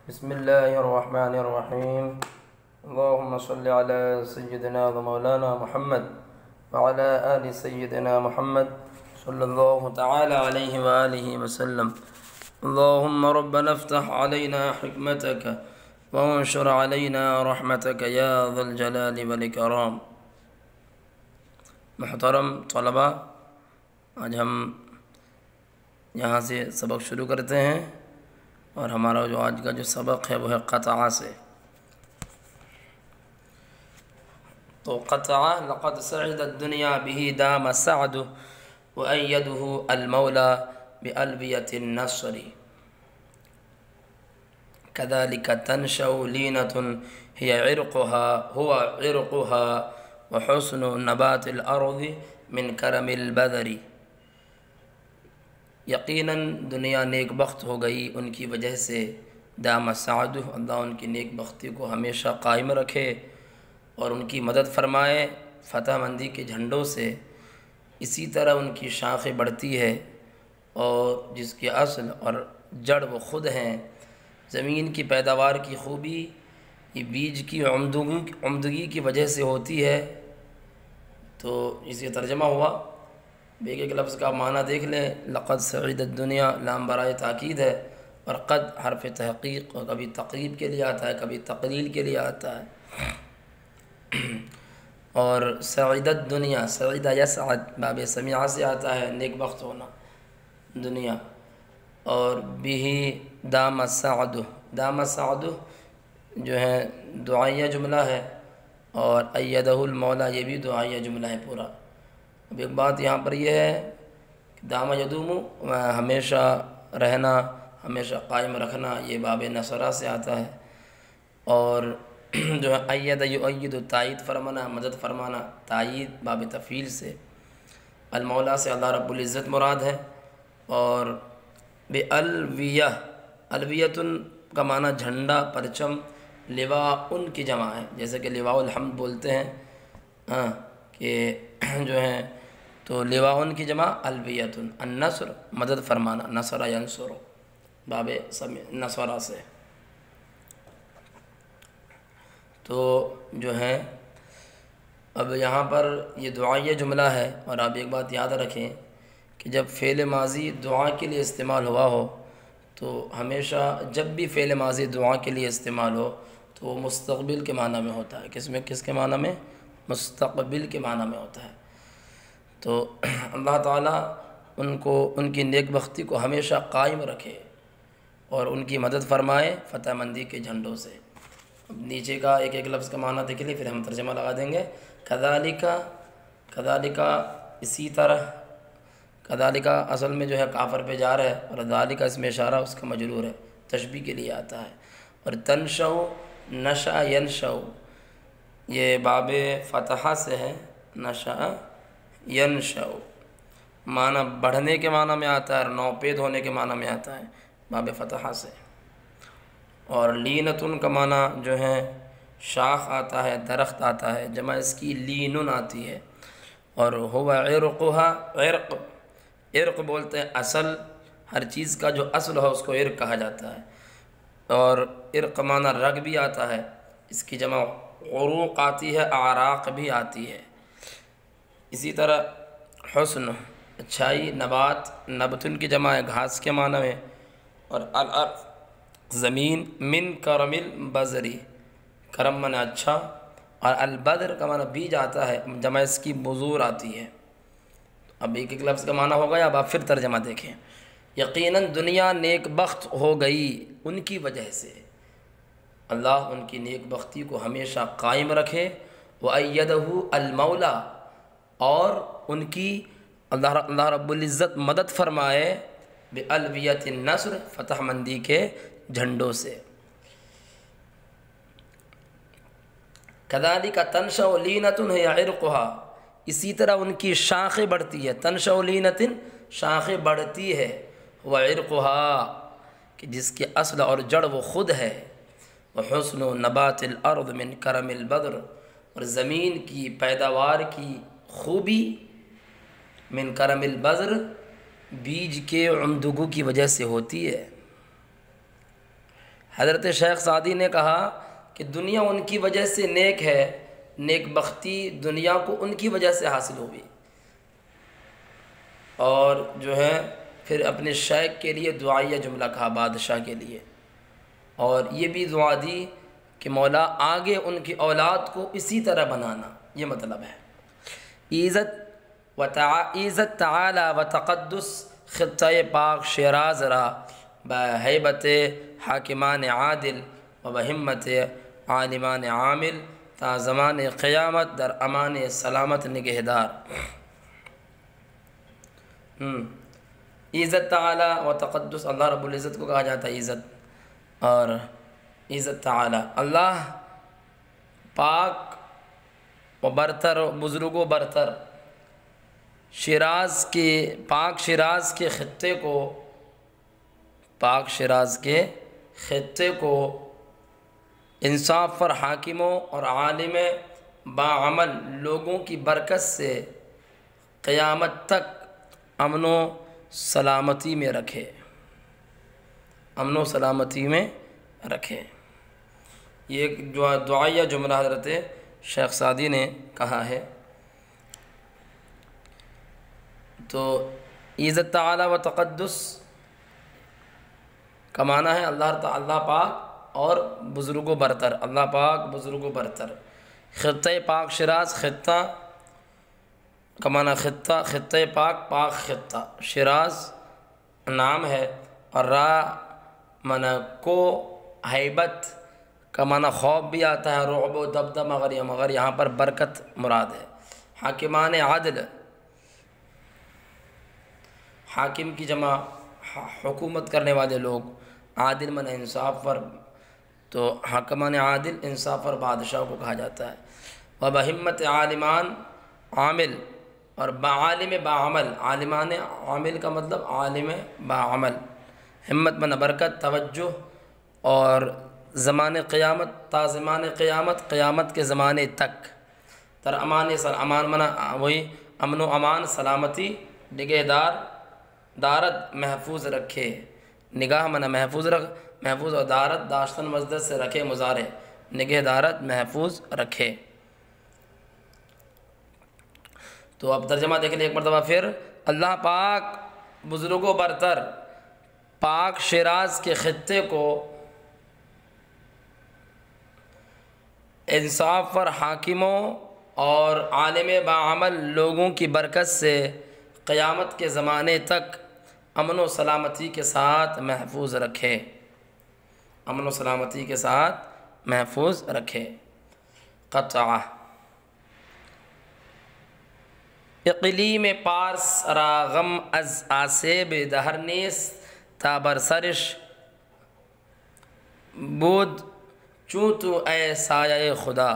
بسم الله الرحمن الرحيم. اللهم صل على سيدنا ومولانا محمد وعلى آل سيدنا محمد صلى الله تعالى عليه وآله وسلم. اللهم ربنا افتح علينا حكمتك وانشر علينا رحمتك يا ذا الجلال والإكرام. محترم طلباء، آج ہم یہاں سے سبق شروع کرتے ہیں، اور ہمارا جو آج کا جو سبق ہے وہ ہے قطعہ سے. تو قطعہ لقد سعد الدنیا به دام سعده وأيده المولى بألبية النصر كذلك تنشأ لينة هو عرقها وحسن نبات الأرض من کرم البذر. یقیناً دنیا نیک بخت ہو گئی ان کی وجہ سے. دام سعدہ، اللہ ان کی نیک بختی کو ہمیشہ قائم رکھے اور ان کی مدد فرمائے فتح مندی کے جھنڈوں سے. اسی طرح ان کی شاخیں بڑھتی ہے اور جس کے اصل اور جڑ وہ خود ہیں. زمین کی پیداوار کی خوبی یہ بیج کی عمدگی کی وجہ سے ہوتی ہے. تو اس کا ترجمہ ہوا، ایک ایک لفظ کا معنی دیکھ لیں. لقد سعد الدنیا لام برائے تاکید ہے، اور قد حرف تحقیق، اور کبھی تقریب کے لیے آتا ہے کبھی تقلیل کے لیے آتا ہے. اور سعد الدنیا، سعد یسعد باب سمیعہ سے آتا ہے نیک بخت ہونا دنیا. اور بھی دام سعدہ، دام سعدہ جو ہے دعائیہ جملہ ہے، اور ایدہ المولا یہ بھی دعائیہ جملہ ہے پورا. اب ایک بات یہاں پر یہ ہے کہ دام یدوم ہمیشہ رہنا، ہمیشہ قائم رکھنا، یہ باب نصرہ سے آتا ہے. اور جو ہے ایدہ یؤید تائید فرمانا، مدد فرمانا، تائید باب تفعیل سے. المولا سے اللہ رب العزت مراد ہے. اور بِأَلْوِيَةٍ، الویتن کا معنی جھنڈا، پرچم. لواء ان کی جمع ہے، جیسے کہ لواء الحمد بولتے ہیں کہ جو ہے، تو لواء ان کی جمع الویتن. النصر مدد فرمانا، نصر ینصر باب نصرہ سے. تو جو ہے اب یہاں پر یہ دعائیہ جملہ ہے. اور آپ ایک بات یاد رکھیں کہ جب فعل ماضی دعا کے لیے استعمال ہوا ہو تو ہمیشہ جب بھی فعل ماضی دعا کے لیے استعمال ہو تو وہ مستقبل کے معنی میں ہوتا ہے. کس کے معنی میں؟ مستقبل کے معنی میں ہوتا ہے. تو اللہ تعالیٰ ان کی نیک بختی کو ہمیشہ قائم رکھے اور ان کی مدد فرمائے فتح مندی کے جھنڈوں سے. اب نیچے کا ایک ایک لفظ کا معنی دیکھ لیں، پھر ہم ترجمہ لگا دیں گے. کذالک اسی طرح. کذالک اصل میں جو ہے کافر پہ جا رہا ہے، اور ذالک اس میں اشارہ اس کا مجرور ہے، تشبیہ کے لیے آتا ہے. اور تنشأ، نشأ ینشأ یہ باب فتحہ سے ہے. نشأ ینشأ معنی بڑھنے کے معنی میں آتا ہے اور نوپید ہونے کے معنی میں آتا ہے باب فتحہ سے. اور لینتن کا معنی جو ہے شاخ آتا ہے، درخت آتا ہے، جمع اس کی لینن آتی ہے. اور ہوا عرقها، عرق بولتے ہیں اصل، ہر چیز کا جو اصل ہو اس کو عرق کہا جاتا ہے. اور عرق معنی رگ بھی آتا ہے، اس کی جمع عروق آتی ہے، اعراق بھی آتی ہے. اسی طرح حسن اچھائی، نبات، نبتن کی جمع ہے گھاس کے معنی میں. اور الارض زمین، من کرم البذری، کرم معنی اچھا، اور البذر کا معنی بیج آتا ہے، جمع اس کی بذور آتی ہے. اب ایک ایک لفظ کا معنی ہو گیا. اب آپ پھر ترجمہ دیکھیں. یقیناً دنیا نیک بخت ہو گئی ان کی وجہ سے. اللہ ان کی نیک بختی کو ہمیشہ قائم رکھے. وَأَيَّدَهُ الْمَوْلَى، اور ان کی اللہ رب العزت مدد فرمائے بِأَلْوِيَةِ النَّصْرِ فتح مندی کے جھنڈوں سے. كَذَلِكَ تَنشأ لِينَةٌ هِيَ عِرْقُهَا، اسی طرح ان کی شاخیں بڑھتی ہے. تنشأ لِينَةٍ شاخیں بڑھتی ہے. وَعِرْقُهَا کہ جس کے اصل اور جڑ وہ خود ہے. وحسن نبات الارض من کرم البذر، اور زمین کی پیداوار کی خوبی من کرم البذر بیج کے عمدگو کی وجہ سے ہوتی ہے. حضرت شیخ سعدی نے کہا کہ دنیا ان کی وجہ سے نیک ہے، نیک بختی دنیا کو ان کی وجہ سے حاصل ہوئی۔ اور جو ہے پھر اپنے شیخ کے لیے دعائیہ جملہ کہا، بادشاہ کے لیے، اور یہ بھی دعا دی کہ مولا آگے ان کی اولاد کو اسی طرح بنانا، یہ مطلب ہے۔ عزت تعالی و تقدس خطہ پاک شیراز را بہیبت حاکمان عادل و بہمت عالمان عامل تا زمان قیامت در امان سلامت نگہدار۔ عزت تعالی و تقدس، اللہ رب العزت کو کہا جاتا ہے عزت، اور عزت تعالی اللہ پاک و برتر و بزرگ و برتر، شیراز کے پاک شیراز کے خطے کو، پاک شیراز کے خطے کو انصاف پر حاکموں اور عالم باعمل لوگوں کی برکت سے قیامت تک امن و سلامتی میں رکھے، امن و سلامتی میں رکھے۔ یہ ایک دعائیہ جملہ حضرت شیخ سعدی نے کہا ہے۔ تو عزت تعالی و تقدس کا معنی ہے اللہ پاک اور بزرگ و برتر، اللہ پاک بزرگ و برتر۔ خطہ پاک شیراز، خطہ کا معنی خطہ پاک، پاک خطہ، شیراز نام ہے، اور را معنی کو، ہیبت کا معنی خوف بھی آتا ہے، رعب و دبدبہ، مگر یہاں پر برکت مراد ہے۔ حاکمان عدل، حاکم کی جمع حکومت کرنے والے لوگ، عادل من انصاف پر، تو حاکمان عادل انصاف پر بادشاہ کو کہا جاتا ہے۔ و بہمت عالمان عامل، اور بعالم باعمل، عالمان عامل کا مطلب عالم باعمل، ہمت من برکت، توجہ، اور زمان قیامت، تا زمان قیامت، قیامت کے زمانے تک، تر امان امان منا وہی امن و امان، سلامتی، نگہدار، دارت محفوظ رکھے، نگاہ منا محفوظ محفوظ، اور دارت داشتن مصدر سے رکھے مضارع، نگہدارت محفوظ رکھے۔ تو اب ترجمہ دیکھ لیں ایک مرتبہ پھر۔ اللہ پاک بزرگ و برتر پاک شیراز کے خطے کو انصاف پر حاکموں اور عالم باعمل لوگوں کی برکت سے قیامت کے زمانے تک امن و سلامتی کے ساتھ محفوظ رکھے، امن و سلامتی کے ساتھ محفوظ رکھے۔ قطعہ اقلیم پارس را غم از آسیب دهر نیست تا بر سرش بود چون تو اے سایہ خدا۔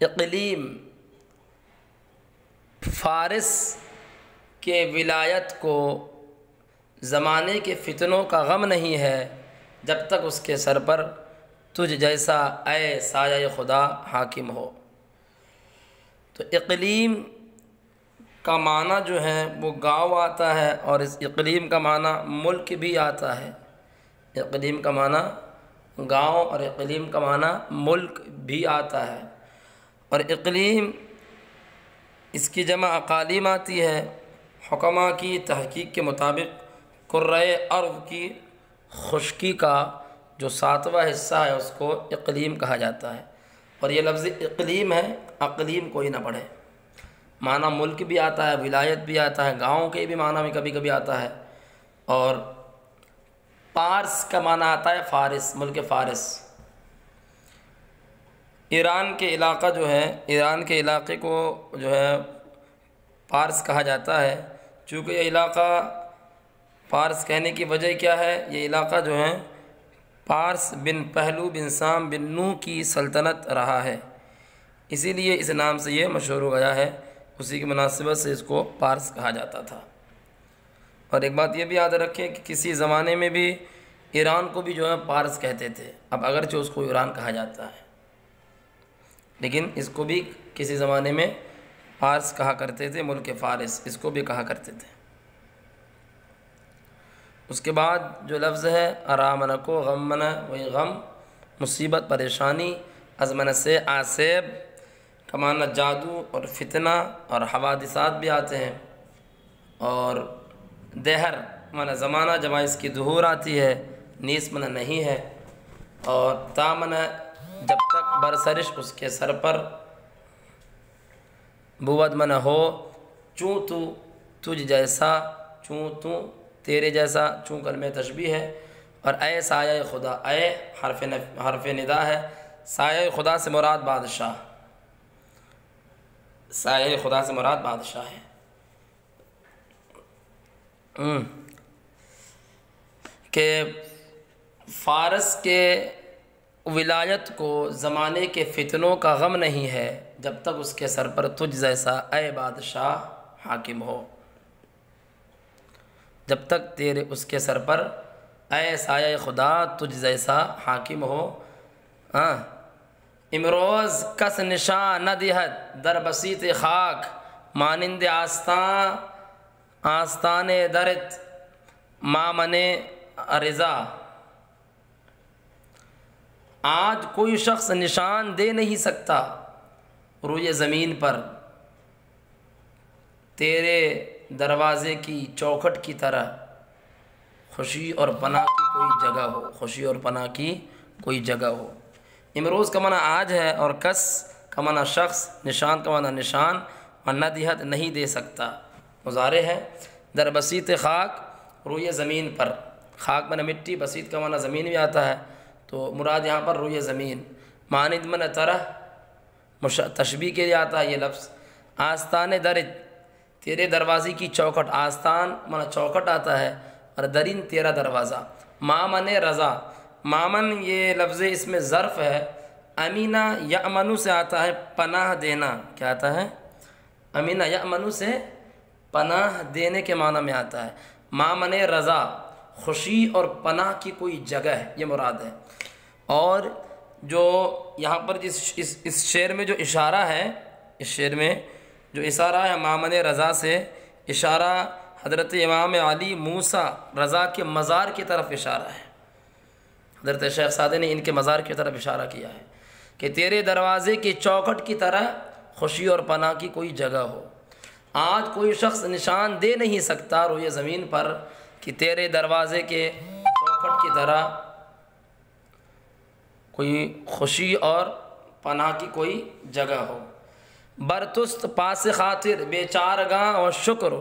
اقلیم فارس کے ولایت کو زمانے کے فتنوں کا غم نہیں ہے جب تک اس کے سر پر تجھ جیسا اے سایہ خدا حاکم ہو۔ تو اقلیم کا معنی جو ہے وہ گاؤں آتا ہے، اور اس اقلیم کا معنی ملک بھی آتا ہے۔ اقلیم کا معنی گاؤں، اور اقلیم کا معنی ملک بھی آتا ہے، اور اقلیم اس کی جمع اقالیم آتی ہے۔ حکماء کی تحقیق کے مطابق قرۂ ارض کی خشکی کا جو 7واں حصہ ہے اس کو اقلیم کہا جاتا ہے، اور یہ لفظ اقلیم ہے، اقلیم کوئی نہ پڑھے۔ معنی ملک بھی آتا ہے، ولایت بھی آتا ہے، گاؤں کے بھی معنی بھی کبھی کبھی آتا ہے، اور پارس کا معنی آتا ہے فارس، ملک فارس۔ ایران کے علاقہ جو ہے، ایران کے علاقے کو جو ہے پارس کہا جاتا ہے، چونکہ یہ علاقہ پارس کہنے کی وجہ کیا ہے؟ یہ علاقہ جو ہے پارس بن پہلو بن سام بن نوح کی سلطنت رہا ہے، اسی لیے اس نام سے یہ مشہور ہو گیا ہے، اسی کی مناسبت سے اس کو پارس کہا جاتا تھا۔ اور ایک بات یہ بھی یاد رکھیں کہ کسی زمانے میں بھی ایران کو بھی جو ہے پارس کہتے تھے، اب اگرچہ اس کو ایران کہا جاتا ہے، لیکن اس کو بھی کسی زمانے میں پارس کہا کرتے تھے، ملک فارس اس کو بھی کہا کرتے تھے۔ اس کے بعد جو لفظ ہے ارامن کو غمن، وہی غم، مصیبت، پریشانی، ازمن سے آسیب کا معنی جادو اور فتنہ اور حوادثات بھی آتے ہیں، اور دہر معنی زمانہ جب اس کی ظہور آتی ہے، نیس معنی نہیں ہے، اور تامن جب تک برسرش اس کے سر پر، بود من ہو، چوں تو تجھ جیسا، چوں تو تیرے جیسا، چوں کلمہ تشبیہ ہے، اور اے سایہ خدا، اے حرف ندا ہے، سایہ خدا سے مراد بادشاہ، سایہ خدا سے مراد بادشاہ ہے۔ کہ فارس کے ولایت کو زمانے کے فتنوں کا غم نہیں ہے جب تک اس کے سر پر تجھ جیسا اے بادشاہ حاکم ہو، جب تک تیرے اس کے سر پر اے سایہ خدا تجھ جیسا حاکم ہو۔ امروز کس نشان نہ دہد در بسیط خاک، مانند آستان درت مامن رضا۔ آج کوئی شخص نشان دے نہیں سکتا روئے زمین پر تیرے دروازے کی چوکھٹ کی طرح، خوشی اور پناہ کی کوئی جگہ ہو، خوشی اور پناہ کی کوئی جگہ ہو۔ امروز کا معنی آج ہے، اور کس کا معنی شخص، نشان کا معنی نشان، اور ندیہت نہیں دے سکتا، مضارع ہے۔ در بسیط خاک، روئے زمین پر، خاک معنی مٹی، بسیط کا معنی زمین بھی آتا ہے، تو مراد یہاں پر روئے زمین۔ مانند من طرح تشبیہ کے لیے آتا ہے یہ لفظ۔ آستان درد، تیرے دروازے کی چوکھٹ، آستان معنی چوکھٹ آتا ہے، اور درین تیرا دروازہ۔ مامن رضا، مامن یہ لفظ اس میں ظرف ہے، امینہ یأمنو سے آتا ہے پناہ دینا، کیا آتا ہے؟ امینہ یأمنو سے پناہ دینے کے معنی میں آتا ہے۔ مامن رضا، خوشی اور پناہ کی کوئی جگہ ہے، یہ مراد ہے۔ اور جو یہاں پر اس شعر میں جو اشارہ ہے، اس شعر میں جو اشارہ ہے مامن رضا سے، اشارہ حضرت امام علی موسیٰ رضا کے مزار کی طرف اشارہ ہے۔ حضرت شیخ سعدی نے ان کے مزار کی طرف اشارہ کیا ہے کہ تیرے دروازے کی چوکھٹ کی طرح خوشی اور پناہ کی کوئی جگہ ہو۔ آج کوئی شخص نشان دے نہیں سکتا روئے زمین پر کہ تیرے دروازے کے چوکھٹ کی طرح کوئی خوشی اور پناہ کی کوئی جگہ ہو۔ برتست پاس خاطر بیچارگاں و شکر،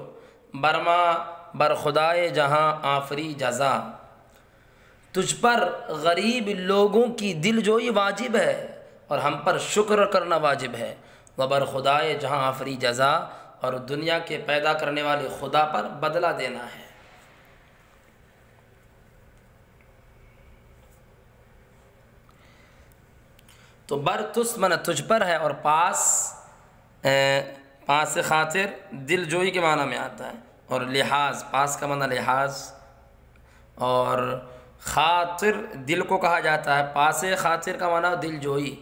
برما بر خدائے جہاں آفری جزا۔ تجھ پر غریب لوگوں کی دل جوئی واجب ہے، اور ہم پر شکر کرنا واجب ہے۔ و بر خدائے جہاں آفری جزا، اور دنیا کے پیدا کرنے والے خدا پر بدلہ دینا ہے۔ تو برتس من تجھ پر ہے، اور پاس خاطر دل جوئی کے معنی میں آتا ہے، اور لحاظ، پاس کا معنی لحاظ، اور خاطر دل کو کہا جاتا ہے، پاس خاطر کا معنی دل جوئی۔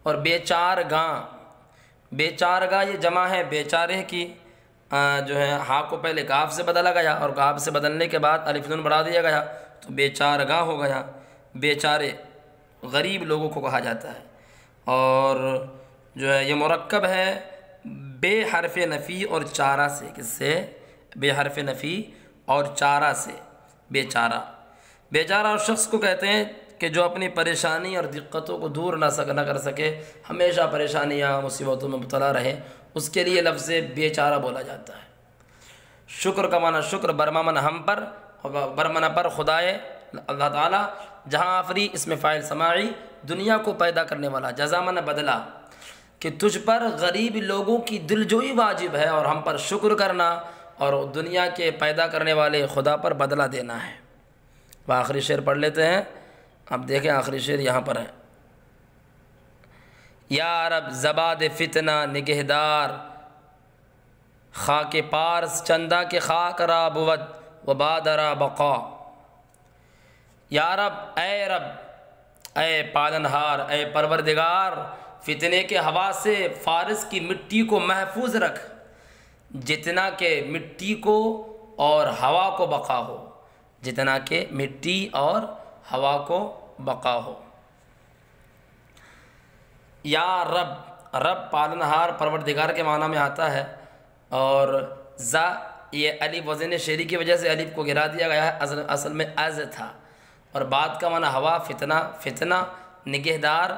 اور بیچارگاں، بیچارگاں یہ جمع ہے بیچارے کی، جو ہے ہاں کو پہلے کاف سے بدلا گیا، اور کاف سے بدلنے کے بعد الف نون بڑھا دیا گیا تو بیچارگاں ہو گیا۔ بیچارے غریب لوگوں کو کہا جاتا ہے، اور جو ہے یہ مرکب ہے بے حرف نفی اور چارہ سے۔ کس سے؟ بے حرف نفی اور چارہ سے۔ بیچارہ، بیچارہ اس شخص کو کہتے ہیں کہ جو اپنی پریشانی اور دقتوں کو دور نہ کر سکے، ہمیشہ پریشانیاں مصیبتوں میں مبتلا رہے، اس کے لیے لفظ بیچارہ بولا جاتا ہے۔ شکر کا معنی شکر، برما من ہم پر، برمن پر خدائے اللہ تعالیٰ، جہاں آفری اس میں فاعل سماعی، دنیا کو پیدا کرنے والا، جزا من بدلہ، کہ تجھ پر غریب لوگوں کی دلجوئی واجب ہے، اور ہم پر شکر کرنا، اور دنیا کے پیدا کرنے والے خدا پر بدلہ دینا ہے۔ وہ آخری شعر پڑھ لیتے ہیں، اب دیکھیں آخری شعر یہاں پر ہے۔ یا رب زباد فتنہ نگہدار، خاک پارس چندہ کے خاک را بود و بادرا بقا۔ یا رب، اے رب، اے پالنہار، اے پروردگار، فتنے کے ہوا سے فارس کی مٹی کو محفوظ رکھ، جتنا کہ مٹی کو اور ہوا کو بقا ہو۔ جتنا کہ مٹی اور ہوا کو بقا ہو۔ یا رب، رب پالنہار پروردگار کے معنی میں آتا ہے، اور ذا یہ الف وزن شعری کی وجہ سے الف کو گرا دیا گیا ہے، اصل میں از تھا، اور بعد کا معنی ہوا، فتنہ، فتنہ نگہدار،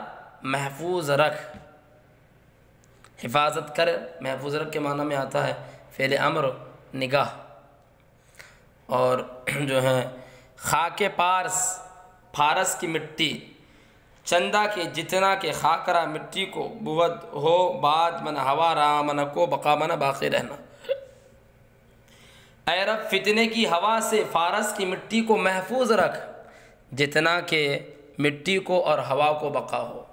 محفوظ رکھ، حفاظت کر، محفوظ رکھ کے معنی میں آتا ہے فعل امر نگاہ۔ اور جو ہے خاک پارس، فارس کی مٹی، چندہ کے جتنا کہ خاکرہ مٹی کو، بود ہو بعد من ہوا، را من کو، بقا من باقی رہنا۔ اے رب فتنے کی ہوا سے فارس کی مٹی کو محفوظ رکھ، جتنا کہ مٹی کو اور ہوا کو بقا ہو۔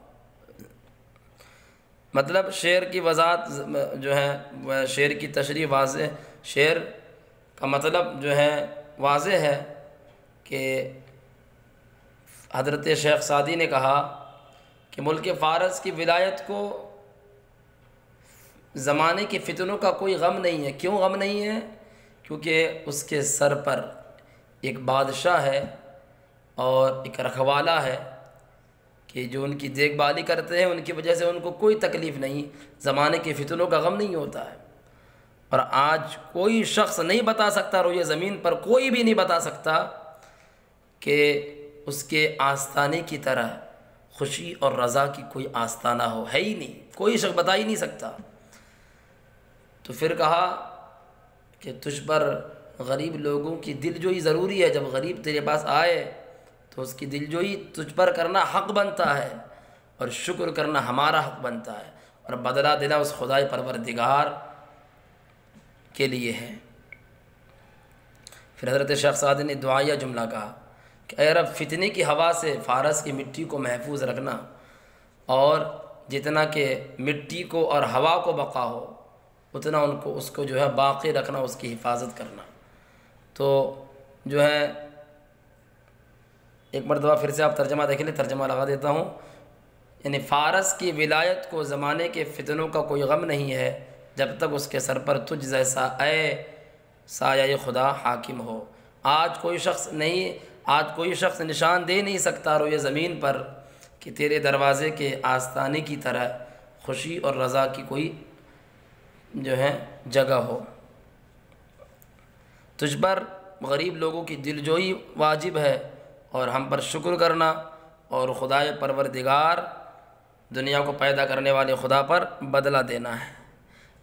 مطلب شعر کی وضاحت جو ہے، شعر کی تشریح واضح، شعر کا مطلب جو ہے واضح ہے کہ حضرت شیخ سعدی نے کہا کہ ملک فارس کی ولایت کو زمانے کے فتنوں کا کوئی غم نہیں ہے۔ کیوں غم نہیں ہے؟ کیونکہ اس کے سر پر ایک بادشاہ ہے اور ایک رکھوالا ہے کہ جو ان کی دیکھ بھالی کرتے ہیں، ان کی وجہ سے ان کو کوئی تکلیف نہیں، زمانے کے فتنوں کا غم نہیں ہوتا ہے۔ اور آج کوئی شخص نہیں بتا سکتا، روئے زمین پر کوئی بھی نہیں بتا سکتا کہ اس کے آستانے کی طرح خوشی اور رضا کی کوئی آستانہ ہو، ہے ہی نہیں، کوئی شخص بتا ہی نہیں سکتا۔ تو پھر کہا کہ تجھ پر غریب لوگوں کی دل جوئی ضروری ہے، جب غریب تیرے پاس آئے تو اس کی دل جوئی تجھ پر کرنا حق بنتا ہے، اور شکر کرنا ہمارا حق بنتا ہے، اور بدلہ دینا اس خدائے پروردگار کے لیے ہے۔ پھر حضرت شیخ سعدی نے دعائیہ جملہ کہا کہ اے رب فتنے کی ہوا سے فارس کی مٹی کو محفوظ رکھنا، اور جتنا کہ مٹی کو اور ہوا کو بقا ہو اتنا اس کو جو ہے باقی رکھنا، اس کی حفاظت کرنا۔ تو جو ہے ایک مرتبہ پھر سے آپ ترجمہ دیکھ لیں، ترجمہ لگا دیتا ہوں، یعنی فارس کی ولایت کو زمانے کے فتنوں کا کوئی غم نہیں ہے جب تک اس کے سر پر تجھ جیسا اے سایہ خدا حاکم ہو۔ آج کوئی شخص نشان دے نہیں سکتا روئے زمین پر کہ تیرے دروازے کے آستانے کی طرح خوشی اور رضا کی کوئی جو ہے جگہ ہو۔ تجھ پر غریب لوگوں کی دلجوئی واجب ہے، اور ہم پر شکر کرنا، اور خدائے پروردگار دنیا کو پیدا کرنے والے خدا پر بدلہ دینا ہے۔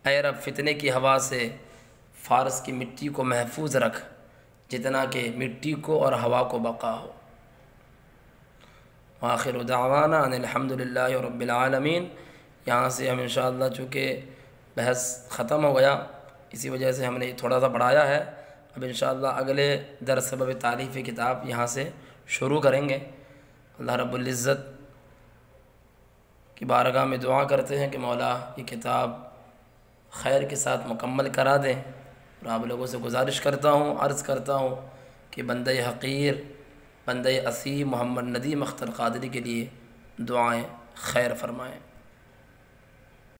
اے رب فتنے کی ہوا سے فارس کی مٹی کو محفوظ رکھ، جتنا کہ مٹی کو اور ہوا کو بقا ہو۔ وآخر دعوانا ان الحمدللہ رب العالمین۔ یہاں سے ہم انشاءاللہ چونکہ بحث ختم ہو گیا، اسی وجہ سے ہم نے تھوڑا سا پڑھایا ہے، اب انشاءاللہ اگلے درس سبب تعریف کتاب یہاں سے شروع کریں گے۔ اللہ رب العزت کی بارگاہ میں دعا کرتے ہیں کہ مولا یہ کتاب خیر کے ساتھ مکمل کرا دیں، اور آپ لوگوں سے گزارش کرتا ہوں، عرض کرتا ہوں کہ بندہ حقیر، بندہ اصیل محمد ندیم اختر قادری کے لیے دعائیں خیر فرمائیں۔